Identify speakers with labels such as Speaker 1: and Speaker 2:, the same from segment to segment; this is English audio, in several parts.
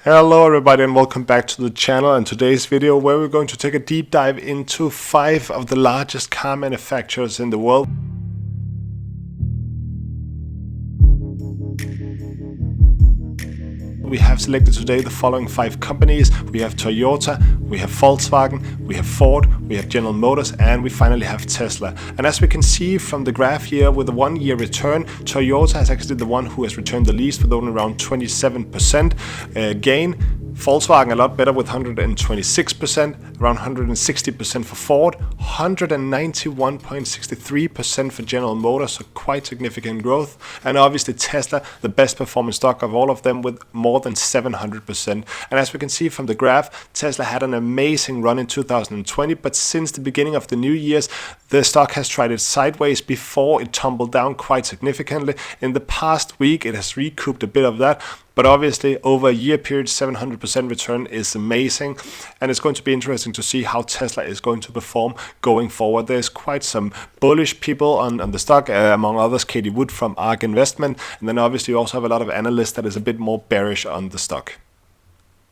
Speaker 1: Hello everybody and welcome back to the channel and today's video where we're going to take a deep dive into 5 of the largest car manufacturers in the world. We have selected today the following 5 companies. We have Toyota, we have Volkswagen, we have Ford, we have General Motors, and we finally have Tesla. And as we can see from the graph here with a 1-year return, Toyota is actually the one who has returned the least with only around 27% gain. Volkswagen a lot better with 126%, around 160% for Ford, 191.63% for General Motors, so quite significant growth. And obviously Tesla, the best performing stock of all of them with more than 700%. And as we can see from the graph, Tesla had an amazing run in 2020, but since the beginning of the new years, the stock has tried it sideways before it tumbled down quite significantly. In the past week, it has recouped a bit of that. But obviously, over a year period, 700% return is amazing. And it's going to be interesting to see how Tesla is going to perform going forward. There's quite some bullish people on the stock, among others, Katie Wood from ARK Investment. And then obviously, you also have a lot of analysts that is a bit more bearish on the stock.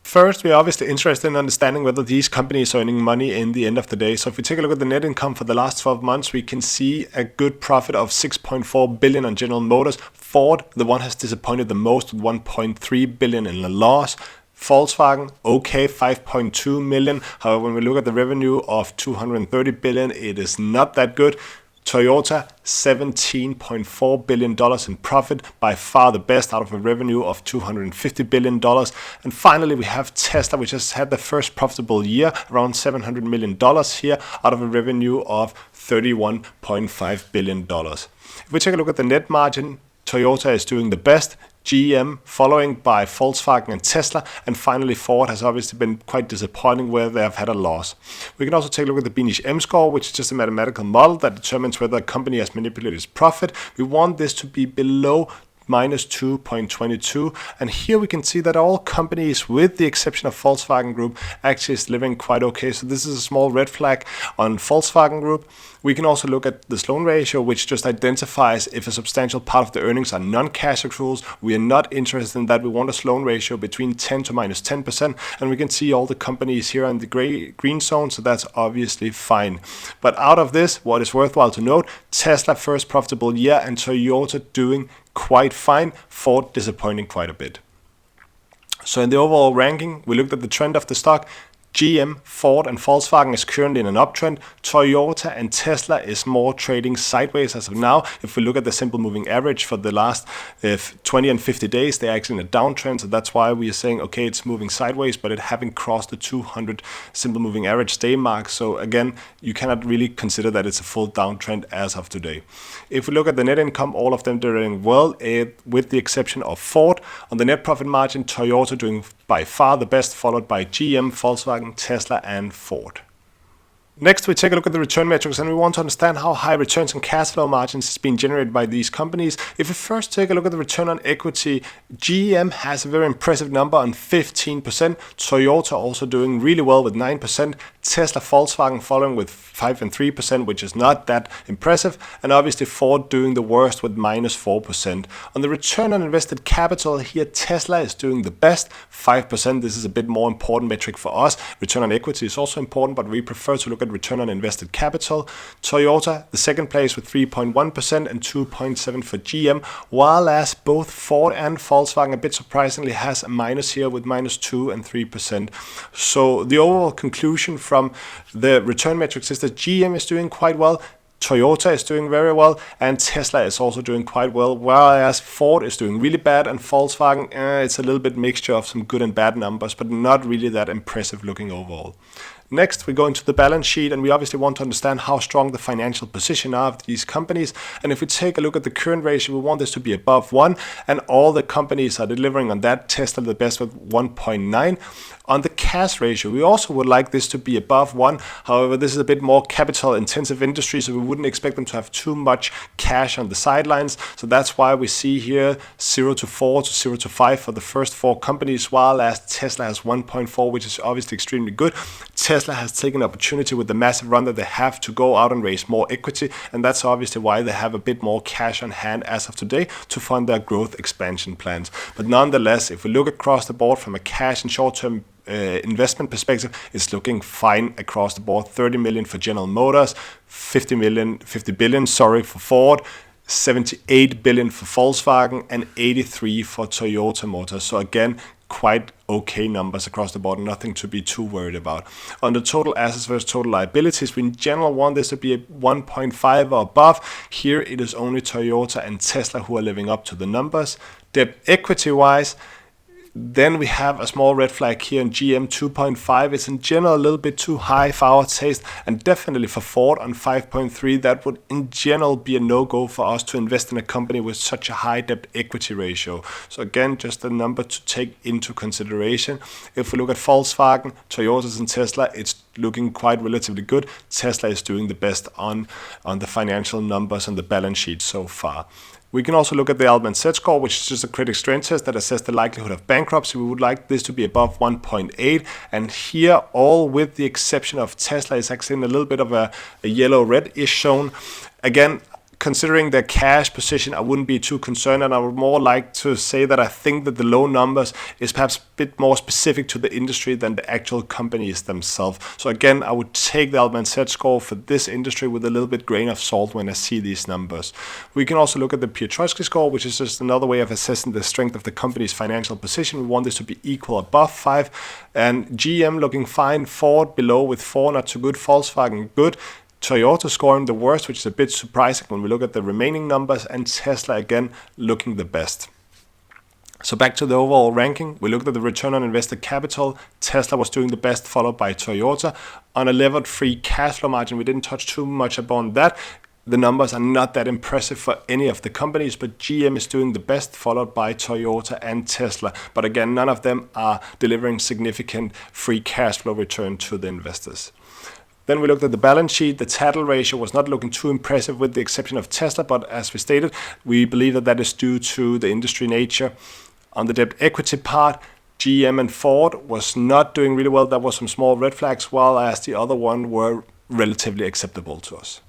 Speaker 1: First, we're obviously interested in understanding whether these companies are earning money in the end of the day. So if we take a look at the net income for the last 12 months, we can see a good profit of $6.4 billion on General Motors. Ford, the one has disappointed the most with $1.3 billion in a loss. Volkswagen, okay, 5.2 million. However, when we look at the revenue of 230 billion, it is not that good. Toyota, $17.4 billion in profit, by far the best out of a revenue of $250 billion. And finally, we have Tesla, which has had the first profitable year, around $700 million here, out of a revenue of $31.5 billion. If we take a look at the net margin, Toyota is doing the best, GM following by Volkswagen and Tesla, and finally Ford has obviously been quite disappointing where they have had a loss. We can also take a look at the Beanish M-score, which is just a mathematical model that determines whether a company has manipulated its profit. We want this to be below minus 2.22, and here we can see that all companies, with the exception of Volkswagen Group, actually is living quite okay. So this is a small red flag on Volkswagen Group. We can also look at the Sloan ratio, which just identifies if a substantial part of the earnings are non-cash accruals. We are not interested in that. We want a Sloan ratio between 10 to minus 10%, and we can see all the companies here in the green zone, so that's obviously fine. But out of this, what is worthwhile to note, Tesla first profitable year and Toyota doing quite fine, Ford disappointing quite a bit. So in the overall ranking, we looked at the trend of the stock. GM, Ford and Volkswagen is currently in an uptrend. Toyota and Tesla is more trading sideways as of now. If we look at the simple moving average for the last 20 and 50 days, they're actually in a downtrend. So that's why we are saying, okay, it's moving sideways, but it haven't crossed the 200 simple moving average day mark. So again, you cannot really consider that it's a full downtrend as of today. If we look at the net income, all of them doing well, with the exception of Ford. On the net profit margin, Toyota doing by far the best, followed by GM, Volkswagen, Tesla and Ford. Next, we take a look at the return metrics, and we want to understand how high returns and cash flow margins is being generated by these companies. If we first take a look at the return on equity, GM has a very impressive number on 15%. Toyota also doing really well with 9%. Tesla, Volkswagen following with 5 and 3%, which is not that impressive. And obviously Ford doing the worst with minus 4%. On the return on invested capital here, Tesla is doing the best, 5%. This is a bit more important metric for us. Return on equity is also important, but we prefer to look at return on invested capital. Toyota, the second place with 3.1% and 2.7% for GM, while as both Ford and Volkswagen, a bit surprisingly, has a minus here with minus 2 and 3%. So the overall conclusion from the return metrics is that GM is doing quite well, Toyota is doing very well, and Tesla is also doing quite well, whereas Ford is doing really bad, and Volkswagen, it's a little bit mixture of some good and bad numbers, but not really that impressive looking overall. Next, we go into the balance sheet, and we obviously want to understand how strong the financial position are of these companies. And if we take a look at the current ratio, we want this to be above 1, and all the companies are delivering on that. Tesla the best with 1.9. On the cash ratio, we also would like this to be above 1. However, this is a bit more capital intensive industry, so we wouldn't expect them to have too much cash on the sidelines. So that's why we see here 0 to 4 to 0 to 5 for the first 4 companies, while as Tesla has 1.4, which is obviously extremely good. Tesla has taken opportunity with the massive run that they have to go out and raise more equity, and that's obviously why they have a bit more cash on hand as of today to fund their growth expansion plans. But nonetheless, if we look across the board from a cash and short-term investment perspective, it's looking fine across the board. 30 million for General Motors, 50 billion for Ford, 78 billion for Volkswagen, and 83 for Toyota Motors. So again, quite okay numbers across the board, nothing to be too worried about. On the total assets versus total liabilities, we in general want this to be a 1.5 or above. Here it is only Toyota and Tesla who are living up to the numbers. Debt equity wise, then we have a small red flag here in GM 2.5. It's in general a little bit too high for our taste, and definitely for Ford on 5.3. That would in general be a no-go for us to invest in a company with such a high debt equity ratio. So again, just a number to take into consideration. If we look at Volkswagen, Toyotas and Tesla, it's looking quite relatively good. Tesla is doing the best on the financial numbers on the balance sheet so far. We can also look at the Altman Z score, which is just a credit strength test that assesses the likelihood of bankruptcy. We would like this to be above 1.8. And here, all with the exception of Tesla, is actually in a little bit of a yellow-red-ish zone. Again, considering their cash position, I wouldn't be too concerned, and I would more like to say that I think that the low numbers is perhaps a bit more specific to the industry than the actual companies themselves. So again, I would take the Altman Z score for this industry with a little bit grain of salt when I see these numbers. We can also look at the Piotrowski score, which is just another way of assessing the strength of the company's financial position. We want this to be equal above 5, and GM looking fine, Ford below with 4, not too good, Volkswagen good, Toyota scoring the worst, which is a bit surprising when we look at the remaining numbers, and Tesla again looking the best. So back to the overall ranking, we looked at the return on invested capital. Tesla was doing the best, followed by Toyota. On a levered free cash flow margin, we didn't touch too much upon that. The numbers are not that impressive for any of the companies, but GM is doing the best, followed by Toyota and Tesla. But again, none of them are delivering significant free cash flow return to the investors. Then we looked at the balance sheet. The TATL ratio was not looking too impressive with the exception of Tesla, but as we stated, we believe that that is due to the industry nature. On the debt equity part, GM and Ford was not doing really well. There was some small red flags, while as the other one were relatively acceptable to us.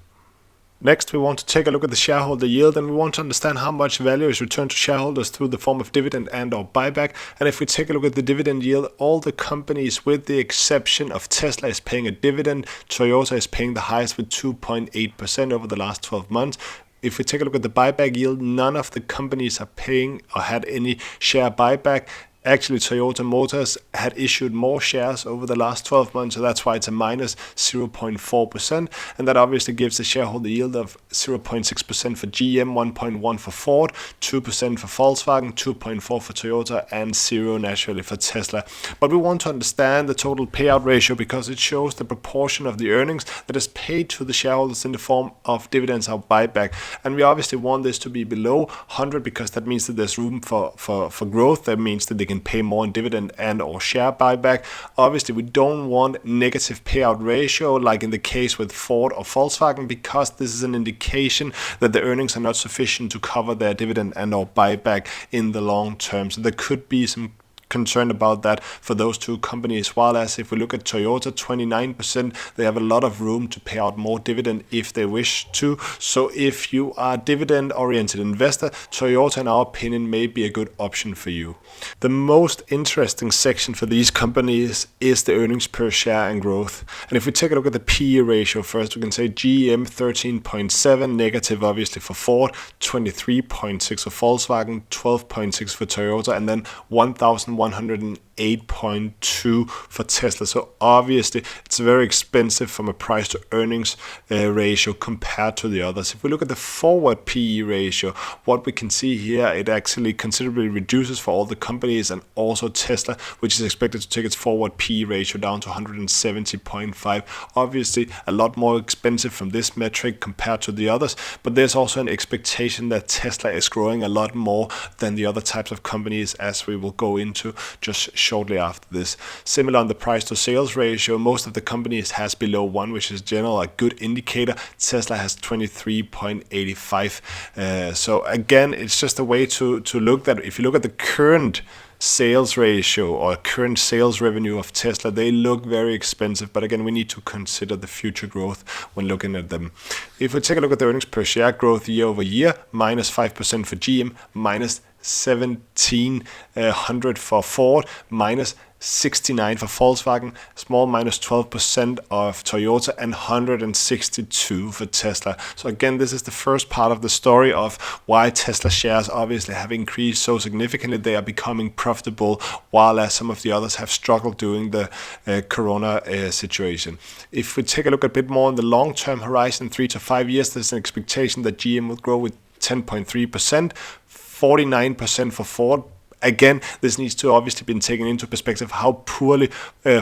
Speaker 1: Next, we want to take a look at the shareholder yield, and we want to understand how much value is returned to shareholders through the form of dividend and or buyback. And if we take a look at the dividend yield, all the companies with the exception of Tesla is paying a dividend. Toyota is paying the highest with 2.8% over the last 12 months. If we take a look at the buyback yield, none of the companies are paying or had any share buyback. Actually, Toyota Motors had issued more shares over the last 12 months, so that's why it's a minus 0.4%. And that obviously gives a shareholder yield of 0.6% for GM, 1.1% for Ford, 2% for Volkswagen, 2.4% for Toyota, and 0% naturally for Tesla. But we want to understand the total payout ratio because it shows the proportion of the earnings that is paid to the shareholders in the form of dividends or buyback. And we obviously want this to be below 100 because that means that there's room for growth. That means that they can pay more in dividend and or share buyback. Obviously, we don't want negative payout ratio like in the case with Ford or Volkswagen because this is an indication that the earnings are not sufficient to cover their dividend and or buyback in the long term. So there could be some concerned about that for those two companies, while as if we look at Toyota, 29%, they have a lot of room to pay out more dividend if they wish to. So if you are a dividend oriented investor, Toyota in our opinion may be a good option for you. The most interesting section for these companies is the earnings per share and growth. And if we take a look at the PE ratio first, we can say GM 13.7, negative obviously for Ford, 23.6 for Volkswagen, 12.6 for Toyota, and then 1,108.2 for Tesla. So obviously it's very expensive from a price to earnings ratio compared to the others. If we look at the forward PE ratio, what we can see here, it actually considerably reduces for all the companies and also Tesla, which is expected to take its forward PE ratio down to 170.5. Obviously a lot more expensive from this metric compared to the others, but there's also an expectation that Tesla is growing a lot more than the other types of companies, as we will go into just shortly after this. Similar on the price to sales ratio, most of the companies has below 1, which is generally a good indicator. Tesla has 23.85. So again, it's just a way to look that if you look at the current sales ratio or current sales revenue of Tesla, they look very expensive, but again, we need to consider the future growth when looking at them. If we take a look at the earnings per share growth year over year, minus 5% for GM, minus 1,700 for Ford, minus 69 for Volkswagen, small minus 12% of Toyota, and 162 for Tesla. So again, this is the first part of the story of why Tesla shares obviously have increased so significantly. They are becoming profitable, while as some of the others have struggled during the corona situation. If we take a look a bit more on the long-term horizon, 3 to 5 years, there's an expectation that GM will grow with 10.3%, 49% for Ford. Again, this needs to obviously be taken into perspective how poorly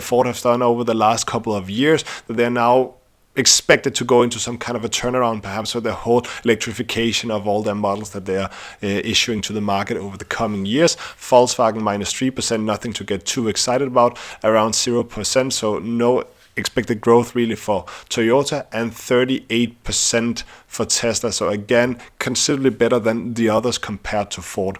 Speaker 1: Ford has done over the last couple of years, that they're now expected to go into some kind of a turnaround, perhaps with the whole electrification of all their models that they are issuing to the market over the coming years. Volkswagen minus 3%, nothing to get too excited about, around 0%, so no expected growth really for Toyota, and 38% for Tesla. So again, considerably better than the others compared to Ford.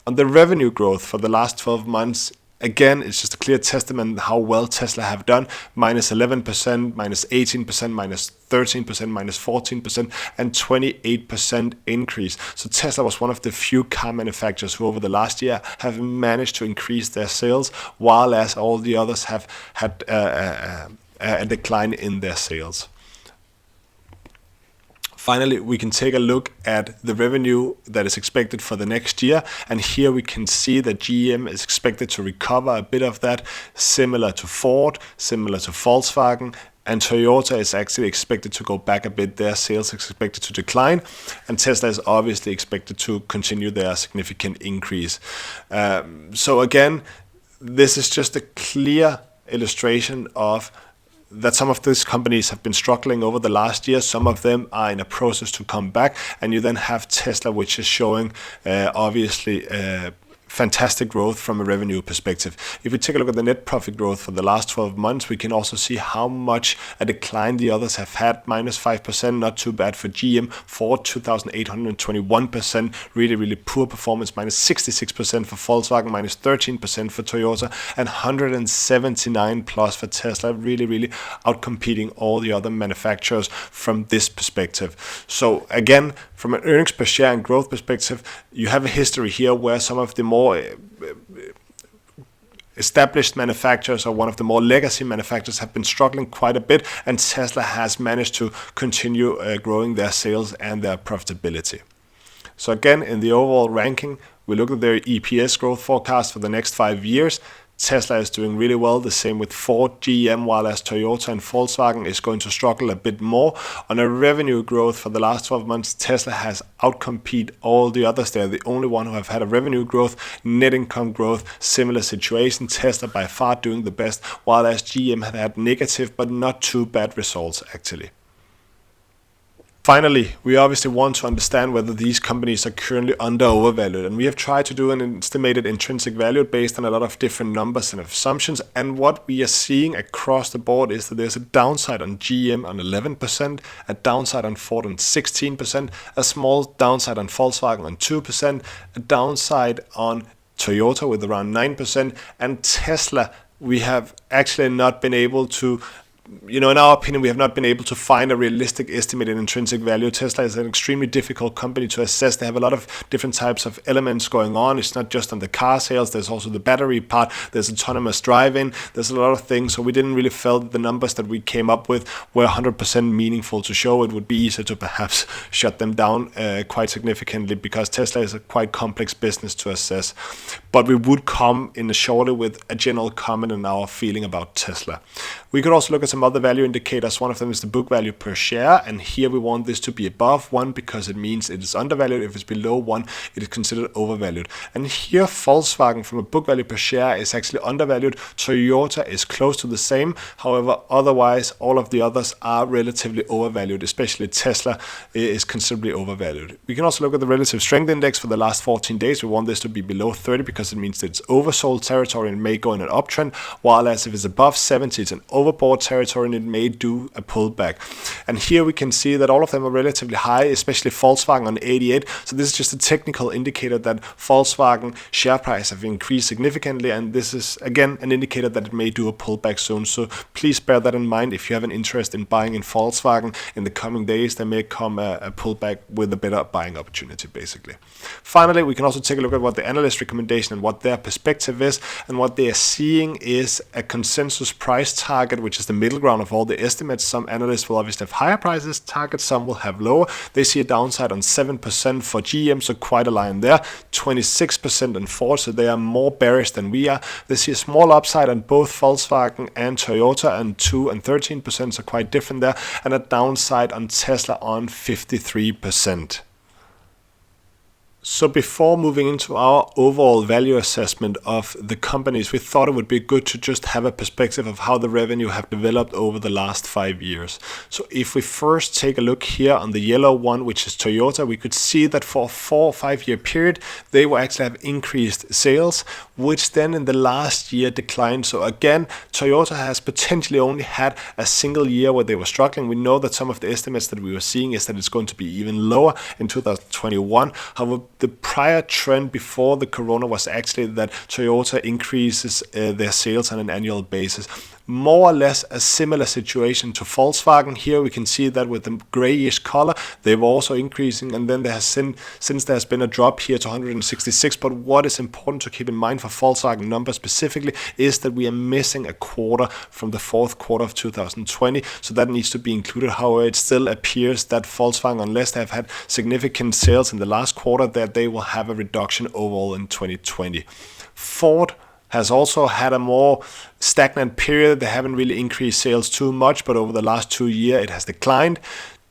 Speaker 1: On the revenue growth for the last 12 months, again, it's just a clear testament how well Tesla have done. Minus 11%, minus 18%, minus 13%, minus 14%, and 28% increase. So Tesla was one of the few car manufacturers who over the last year have managed to increase their sales, while as all the others have had a decline in their sales. Finally, we can take a look at the revenue that is expected for the next year, and here we can see that GM is expected to recover a bit of that, similar to Ford, similar to Volkswagen, and Toyota is actually expected to go back a bit. Their sales is expected to decline, and Tesla is obviously expected to continue their significant increase. So again, this is just a clear illustration of that some of these companies have been struggling over the last year. Some of them are in a process to come back, and you then have Tesla, which is showing obviously fantastic growth from a revenue perspective. If we take a look at the net profit growth for the last 12 months, we can also see how much a decline the others have had. Minus 5%, not too bad for GM. Ford, 2,821%, really poor performance. Minus 66% for Volkswagen, minus 13% for Toyota, and 179 plus for Tesla. Really outcompeting all the other manufacturers from this perspective. So again, from an earnings per share and growth perspective, you have a history here where some of the more established manufacturers or one of the more legacy manufacturers have been struggling quite a bit, and Tesla has managed to continue growing their sales and their profitability. So again, in the overall ranking, we look at their EPS growth forecast for the next 5 years. Tesla is doing really well, the same with Ford, GM, while as Toyota and Volkswagen is going to struggle a bit more. On a revenue growth for the last 12 months, Tesla has outcompeted all the others. They're the only one who have had a revenue growth, net income growth, similar situation. Tesla by far doing the best, while as GM had negative but not too bad results actually. Finally, we obviously want to understand whether these companies are currently under or overvalued, and we have tried to do an estimated intrinsic value based on a lot of different numbers and assumptions, and what we are seeing across the board is that there's a downside on GM on 11%, a downside on Ford on 16%, a small downside on Volkswagen on 2%, a downside on Toyota with around 9%, and Tesla, we have actually not been able to, in our opinion, we have not been able to find a realistic estimated intrinsic value. Tesla is an extremely difficult company to assess. They have a lot of different types of elements going on. It's not just on the car sales. There's also the battery part. There's autonomous driving. There's a lot of things. So we didn't really feel that the numbers that we came up with were 100% meaningful to show. It would be easier to perhaps shut them down quite significantly, because Tesla is a quite complex business to assess. But we would come in shortly with a general comment on our feeling about Tesla. We could also look at some other value indicators. One of them is the book value per share, and here we want this to be above 1 because it means it is undervalued. If it's below 1, it is considered overvalued. And here Volkswagen from a book value per share is actually undervalued. Toyota is close to the same. However, otherwise all of the others are relatively overvalued, especially Tesla is considerably overvalued. We can also look at the relative strength index for the last 14 days. We want this to be below 30 because it means that it's oversold territory and may go in an uptrend, while as if it's above 70, it's an overbought territory. territory and it may do a pullback. And here we can see that all of them are relatively high, especially Volkswagen on 88. So this is just a technical indicator that Volkswagen share price have increased significantly, and this is again an indicator that it may do a pullback soon. So please bear that in mind. If you have an interest in buying in Volkswagen in the coming days, there may come a pullback with a better buying opportunity basically. Finally, we can also take a look at what the analyst recommendation and what their perspective is, and what they are seeing is a consensus price target, which is the middle ground of all the estimates. Some analysts will obviously have higher prices targets, some will have lower. They see a downside on 7% for GM, so quite a line there, 26% on Ford, so they are more bearish than we are. They see a small upside on both Volkswagen and Toyota, and 2 and 13%, so quite different there, and a downside on Tesla on 53%. So before moving into our overall value assessment of the companies, we thought it would be good to just have a perspective of how the revenue have developed over the last 5 years. So if we first take a look here on the yellow one, which is Toyota, we could see that for a 4 or 5 year period, they will actually have increased sales, which then in the last year declined. So again, Toyota has potentially only had a single year where they were struggling. We know that some of the estimates that we were seeing is that it's going to be even lower in 2021. However, the prior trend before the corona was actually that Toyota increases their sales on an annual basis. More or less a similar situation to Volkswagen. Here we can see that with the grayish color, they were also increasing, and then there has since there's been a drop here to 166. But what is important to keep in mind for Volkswagen numbers specifically is that we are missing a quarter from the fourth quarter of 2020, so that needs to be included. However, it still appears that Volkswagen, unless they have had significant sales in the last quarter, that they will have a reduction overall in 2020. Ford has also had a more stagnant period. They haven't really increased sales too much, but over the last 2 years it has declined.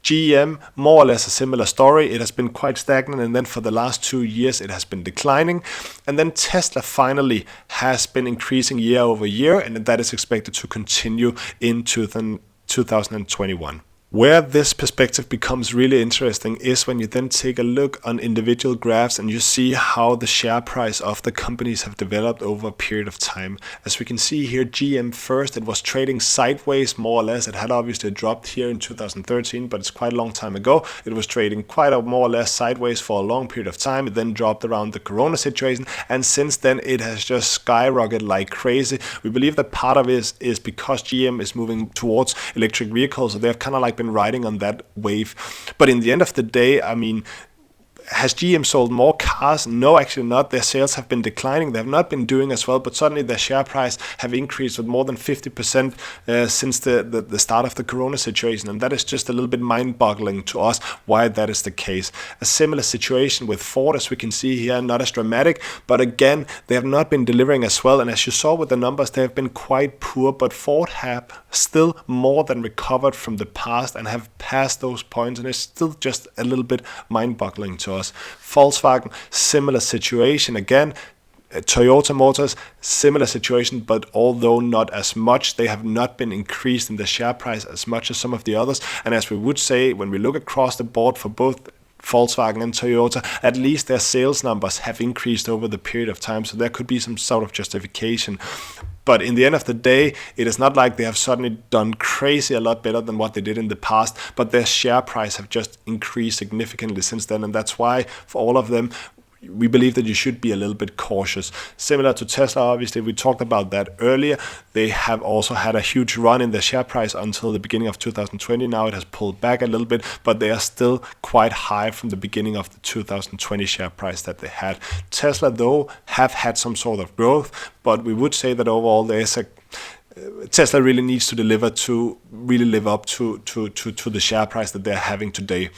Speaker 1: GM, more or less a similar story. It has been quite stagnant, and then for the last 2 years it has been declining. And then Tesla finally has been increasing year over year, and that is expected to continue into 2021. Where this perspective becomes really interesting is when you then take a look on individual graphs and you see how the share price of the companies have developed over a period of time. As we can see here, GM first, it was trading sideways more or less. It had obviously dropped here in 2013, but it's quite a long time ago. It was trading quite a more or less sideways for a long period of time. It then dropped around the corona situation, and since then it has just skyrocketed like crazy. We believe that part of it is because GM is moving towards electric vehicles, so they've kind of like been riding on that wave. But in the end of the day, I mean, has GM sold more cars? No, actually not. Their sales have been declining. They have not been doing as well, but suddenly their share price have increased with more than 50% since the start of the corona situation. And that is just a little bit mind-boggling to us why that is the case. A similar situation with Ford, as we can see here, not as dramatic, but again, they have not been delivering as well. And as you saw with the numbers, they have been quite poor, but Ford have still more than recovered from the past and have passed those points, and it's still just a little bit mind-boggling to us. Volkswagen, similar situation again. Toyota Motors, similar situation, but although not as much, they have not been increased in the share price as much as some of the others. And as we would say, when we look across the board for both Volkswagen and Toyota, at least their sales numbers have increased over the period of time, so there could be some sort of justification. But in the end of the day, it is not like they have suddenly done crazy a lot better than what they did in the past, but their share price have just increased significantly since then, and that's why for all of them, we believe that you should be a little bit cautious. Similar to Tesla, obviously, we talked about that earlier. They have also had a huge run in their share price until the beginning of 2020. Now it has pulled back a little bit, but they are still quite high from the beginning of the 2020 share price that they had. Tesla, though, have had some sort of growth, but we would say that overall there is Tesla really needs to deliver to really live up to the share price that they're having today.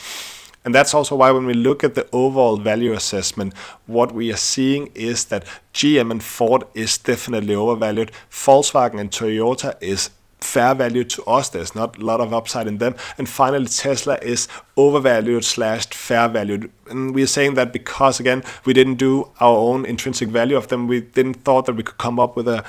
Speaker 1: And that's also why when we look at the overall value assessment, what we are seeing is that GM and Ford is definitely overvalued. Volkswagen and Toyota is fair value to us. There's not a lot of upside in them. And finally, Tesla is overvalued / fair valued. And we're saying that because, again, we didn't do our own intrinsic value of them. We didn't thought that we could come up with a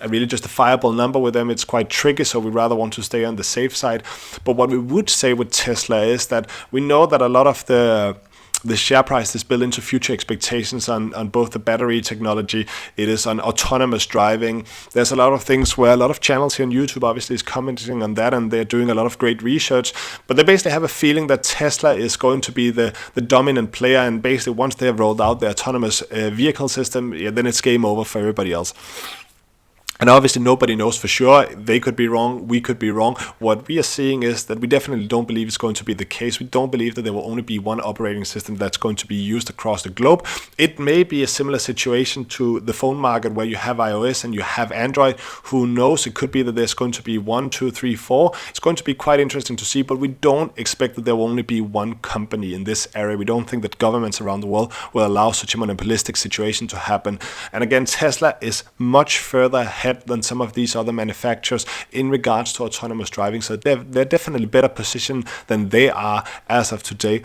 Speaker 1: really justifiable number with them. It's quite tricky, so we rather want to stay on the safe side. But what we would say with Tesla is that we know that a lot of the the share price is built into future expectations on both the battery technology, it is on autonomous driving. There's a lot of things where a lot of channels here on YouTube obviously is commenting on that, and they're doing a lot of great research, but they basically have a feeling that Tesla is going to be the dominant player, and basically once they have rolled out the autonomous vehicle system, then it's game over for everybody else. And obviously nobody knows for sure. They could be wrong, we could be wrong. What we are seeing is that we definitely don't believe it's going to be the case. We don't believe that there will only be one operating system that's going to be used across the globe. It may be a similar situation to the phone market where you have iOS and you have Android. Who knows? It could be that there's going to be 1, 2, 3, 4. It's going to be quite interesting to see, but we don't expect that there will only be one company in this area. We don't think that governments around the world will allow such a monopolistic situation to happen. And again, Tesla is much further ahead than some of these other manufacturers in regards to autonomous driving. So they're definitely better positioned than they are as of today.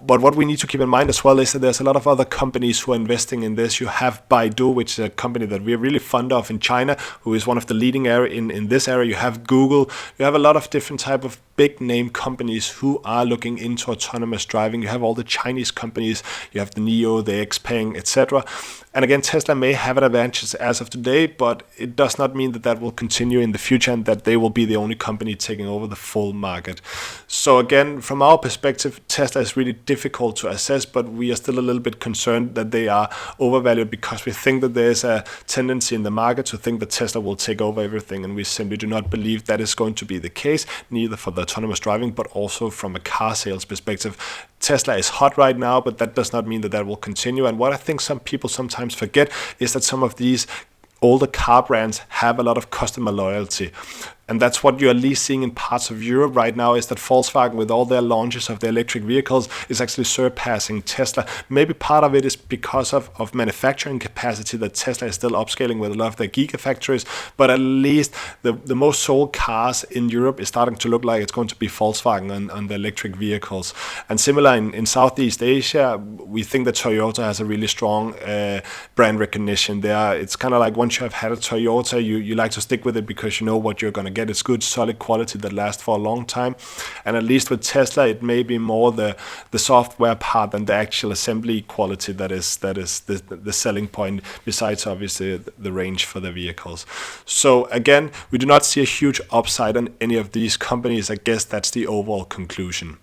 Speaker 1: But what we need to keep in mind as well is that there's a lot of other companies who are investing in this. You have Baidu, which is a company that we're really fond of in China, who is one of the leading area in this area. You have Google. You have a lot of different type of big name companies who are looking into autonomous driving. You have all the Chinese companies. You have the NIO, the XPeng, etc. And again, Tesla may have an advantage as of today, but it does not mean that that will continue in the future and that they will be the only company taking over the full market. So again, from our perspective, Tesla is really difficult to assess, but we are still a little bit concerned that they are overvalued because we think that there's a tendency in the market to think that Tesla will take over everything, and we simply do not believe that is going to be the case, neither for the autonomous driving, but also from a car sales perspective. Tesla is hot right now, but that does not mean that that will continue. And what I think some people sometimes forget is that some of these older car brands have a lot of customer loyalty. And that's what you're at least seeing in parts of Europe right now, is that Volkswagen, with all their launches of their electric vehicles, is actually surpassing Tesla. Maybe part of it is because of manufacturing capacity, that Tesla is still upscaling with a lot of their gigafactories, but at least the most sold cars in Europe is starting to look like it's going to be Volkswagen on the electric vehicles. And similar in Southeast Asia, we think that Toyota has a really strong brand recognition there. It's kind of like once you have had a Toyota, you like to stick with it because you know what you're going to get. It's good, solid quality that lasts for a long time. And at least with Tesla, it may be more the software part than the actual assembly quality that is the selling point, besides obviously the range for the vehicles. So again, we do not see a huge upside on any of these companies. I guess that's the overall conclusion.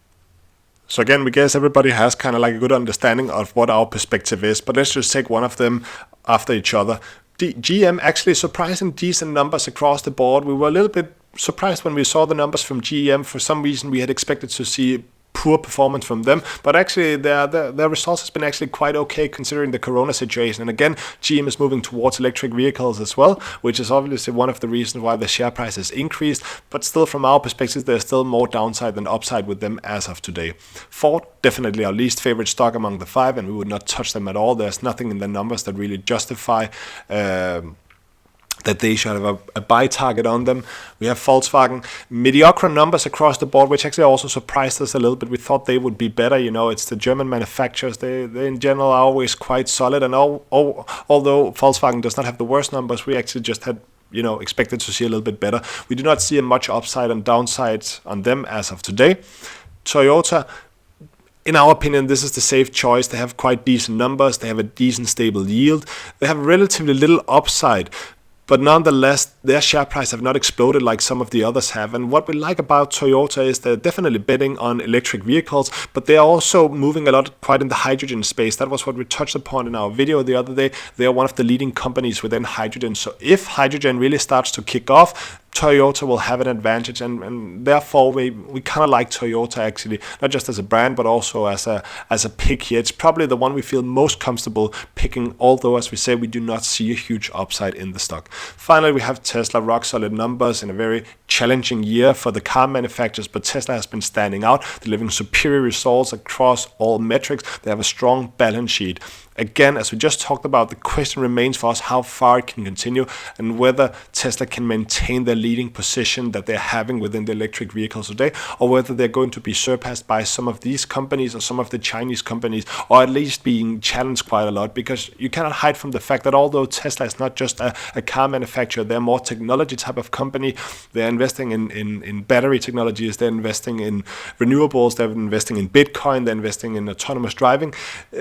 Speaker 1: So again, we guess everybody has kind of like a good understanding of what our perspective is, but let's just take one of them after each other. GM actually surprising decent numbers across the board. We were a little bit surprised when we saw the numbers from GM. For some reason, we had expected to see poor performance from them, but actually their results has been actually quite okay considering the corona situation. And again, GM is moving towards electric vehicles as well, which is obviously one of the reasons why the share price has increased, but still from our perspective, there's still more downside than upside with them as of today. Ford, definitely our least favorite stock among the 5, and we would not touch them at all. There's nothing in the numbers that really justify that they should have a buy target on them. We have Volkswagen, mediocre numbers across the board, which actually also surprised us a little bit. We thought they would be better. You know, it's the German manufacturers. They in general are always quite solid. And although Volkswagen does not have the worst numbers, we actually just had expected to see a little bit better. We do not see much upside and downside on them as of today. Toyota, in our opinion, this is the safe choice. They have quite decent numbers. They have a decent stable yield. They have relatively little upside. But nonetheless, their share price have not exploded like some of the others have. And what we like about Toyota is they're definitely betting on electric vehicles, but they are also moving a lot quite in the hydrogen space. That was what we touched upon in our video the other day. They are one of the leading companies within hydrogen. So if hydrogen really starts to kick off, Toyota will have an advantage, and therefore we kind of like Toyota actually, not just as a brand but also as a pick here. It's probably the one we feel most comfortable picking, although as we say, we do not see a huge upside in the stock. Finally, we have Tesla, rock solid numbers in a very challenging year for the car manufacturers, but Tesla has been standing out, delivering superior results across all metrics. They have a strong balance sheet. Again, as we just talked about, the question remains for us how far it can continue and whether Tesla can maintain their leading position that they're having within the electric vehicles today, or whether they're going to be surpassed by some of these companies or some of the Chinese companies, or at least being challenged quite a lot. Because you cannot hide from the fact that although Tesla is not just a car manufacturer, they're more technology type of company. They're investing in battery technologies, they're investing in renewables, they're investing in Bitcoin, they're investing in autonomous driving.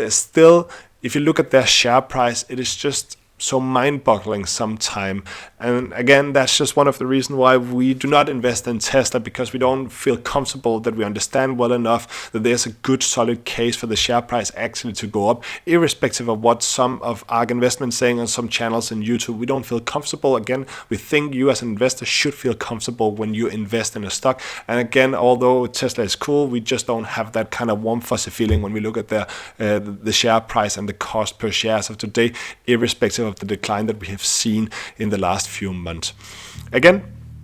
Speaker 1: Still, if you look at their share price, it is just so mind-boggling sometime. And again, that's just one of the reasons why we do not invest in Tesla, because we don't feel comfortable that we understand well enough that there's a good solid case for the share price actually to go up, irrespective of what some of ARK Investment saying on some channels in YouTube. We don't feel comfortable. Again, we think you as an investor should feel comfortable when you invest in a stock. And again, although Tesla is cool, we just don't have that kind of warm fuzzy feeling when we look at the share price and the cost per share as of today, irrespective of the decline that we have seen in the last few months. Again,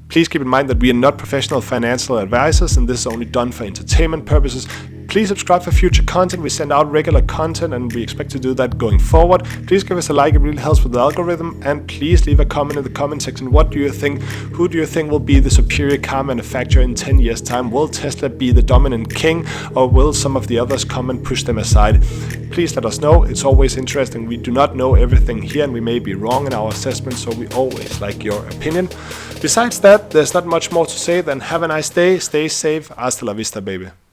Speaker 1: please keep in mind that we are not professional financial advisors, and this is only done for entertainment purposes. Please subscribe for future content. We send out regular content, and we expect to do that going forward. Please give us a like, it really helps with the algorithm, and please leave a comment in the comment section. What do you think? Who do you think will be the superior car manufacturer in 10 years' time? Will Tesla be the dominant king, or will some of the others come and push them aside? Please let us know. It's always interesting. We do not know everything here, and we may be wrong in our assessment, so we always like your opinion. Besides that, there's not much more to say than have a nice day, stay safe, hasta la vista, baby.